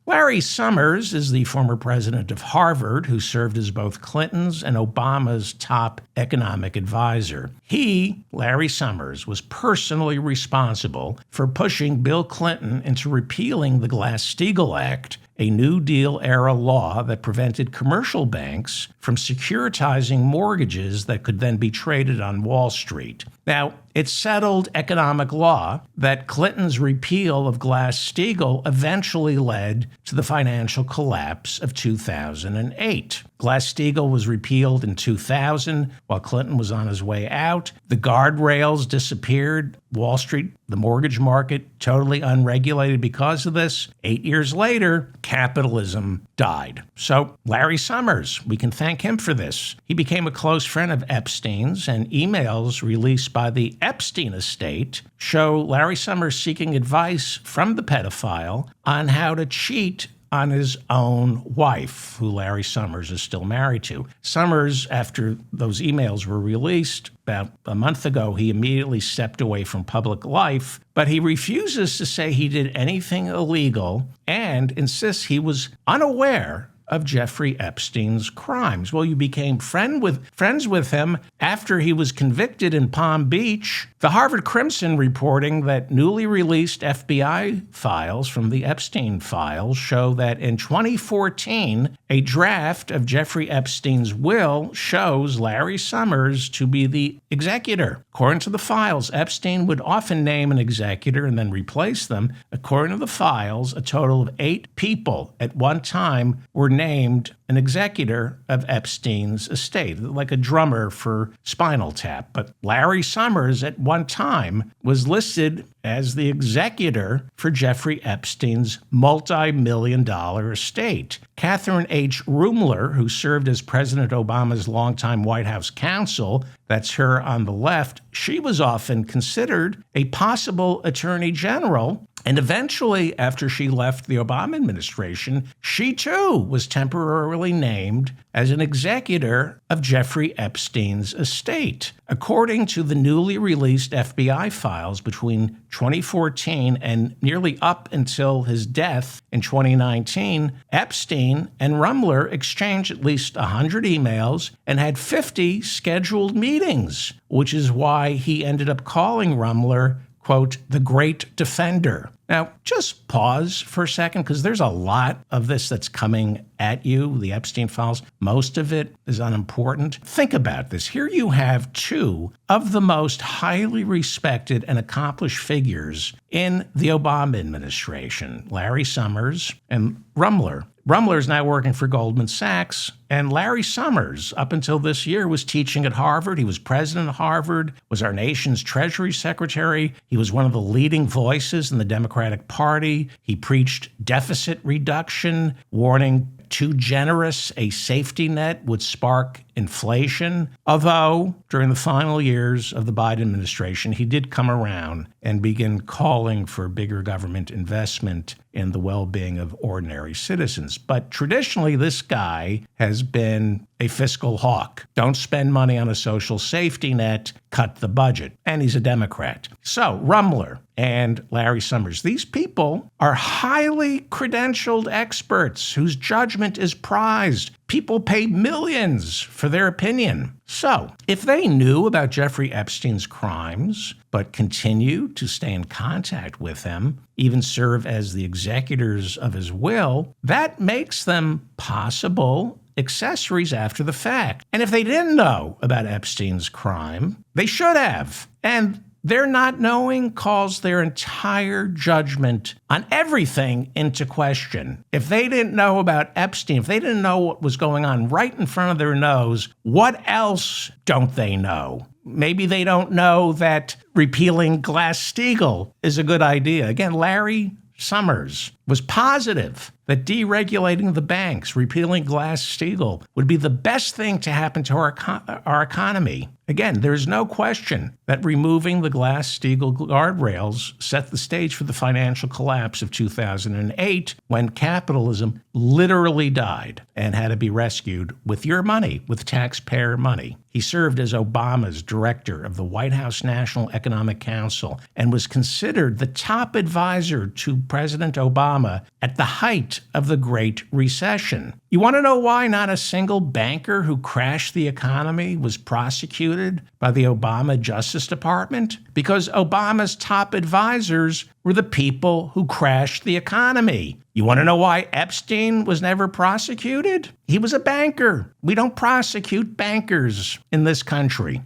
Larry Summers is the former president of Harvard who served as both Clinton's and Obama's top economic advisor. He, Larry Summers, was personally responsible for pushing Bill Clinton into repealing the Glass-Steagall Act, a New Deal-era law that prevented commercial banks from securitizing mortgages that could then be traded on Wall Street. Now, it's settled economic law that Clinton's repeal of Glass-Steagall eventually led to the financial collapse of 2008. Glass-Steagall was repealed in 2000 while Clinton was on his way out. The guardrails disappeared. Wall Street, the mortgage market, totally unregulated because of this. 8 years later, capitalism died. So Larry Summers, we can thank him for this. He became a close friend of Epstein's, and emails released by the Epstein estate show Larry Summers seeking advice from the pedophile on how to cheat on his own wife, who Larry Summers is still married to. Summers, after those emails were released about a month ago, he immediately stepped away from public life, but he refuses to say he did anything illegal and insists he was unaware of Jeffrey Epstein's crimes. Well, you became friends with him after he was convicted in Palm Beach. The Harvard Crimson reporting that newly released FBI files from the Epstein files show that in 2014, a draft of Jeffrey Epstein's will shows Larry Summers to be the executor. According to the files, Epstein would often name an executor and then replace them. According to the files, a total of 8 people at one time were named an executor of Epstein's estate, like a drummer for Spinal Tap. But Larry Summers at one time was listed as the executor for Jeffrey Epstein's multi-million-dollar estate. Kathryn H. Ruemmler, who served as President Obama's longtime White House counsel, that's her on the left, she was often considered a possible attorney general. And eventually, after she left the Obama administration, she too was temporarily named as an executor of Jeffrey Epstein's estate. According to the newly released FBI files between 2014 and nearly up until his death in 2019, Epstein and Ruemmler exchanged at least 100 emails and had 50 scheduled meetings, which is why he ended up calling Ruemmler, quote, the great defender. Now, just pause for a second, because there's a lot of this that's coming at you, the Epstein files. Most of it is unimportant. Think about this. Here you have 2 of the most highly respected and accomplished figures in the Obama administration, Larry Summers and Ruemmler. Ruemmler is now working for Goldman Sachs, and Larry Summers, up until this year, was teaching at Harvard. He was president of Harvard, was our nation's Treasury Secretary. He was one of the leading voices in the Democratic Party. He preached deficit reduction, warning too generous a safety net would spark inflation. Although, during the final years of the Biden administration, he did come around and begin calling for bigger government investment in the well-being of ordinary citizens. But traditionally, this guy has been a fiscal hawk. Don't spend money on a social safety net, cut the budget. And he's a Democrat. So, Ruemmler and Larry Summers, these people are highly credentialed experts whose judgment is prized. People pay millions for their opinion. So, if they knew about Jeffrey Epstein's crimes, but continue to stay in contact with him, even serve as the executors of his will, that makes them possible accessories after the fact. And if they didn't know about Epstein's crime, they should have. And their not knowing calls their entire judgment on everything into question. If they didn't know about Epstein, if they didn't know what was going on right in front of their nose, what else don't they know? Maybe they don't know that repealing Glass-Steagall is a good idea. Again, Larry Summers was positive that deregulating the banks, repealing Glass-Steagall, would be the best thing to happen to our economy. Again, there's no question that removing the Glass-Steagall guardrails set the stage for the financial collapse of 2008, when capitalism literally died and had to be rescued with your money, with taxpayer money. He served as Obama's director of the White House National Economic Council and was considered the top advisor to President Obama at the height of the Great Recession. You want to know why not a single banker who crashed the economy was prosecuted by the Obama Justice Department? Because Obama's top advisors were the people who crashed the economy. You want to know why Epstein was never prosecuted? He was a banker. We don't prosecute bankers in this country.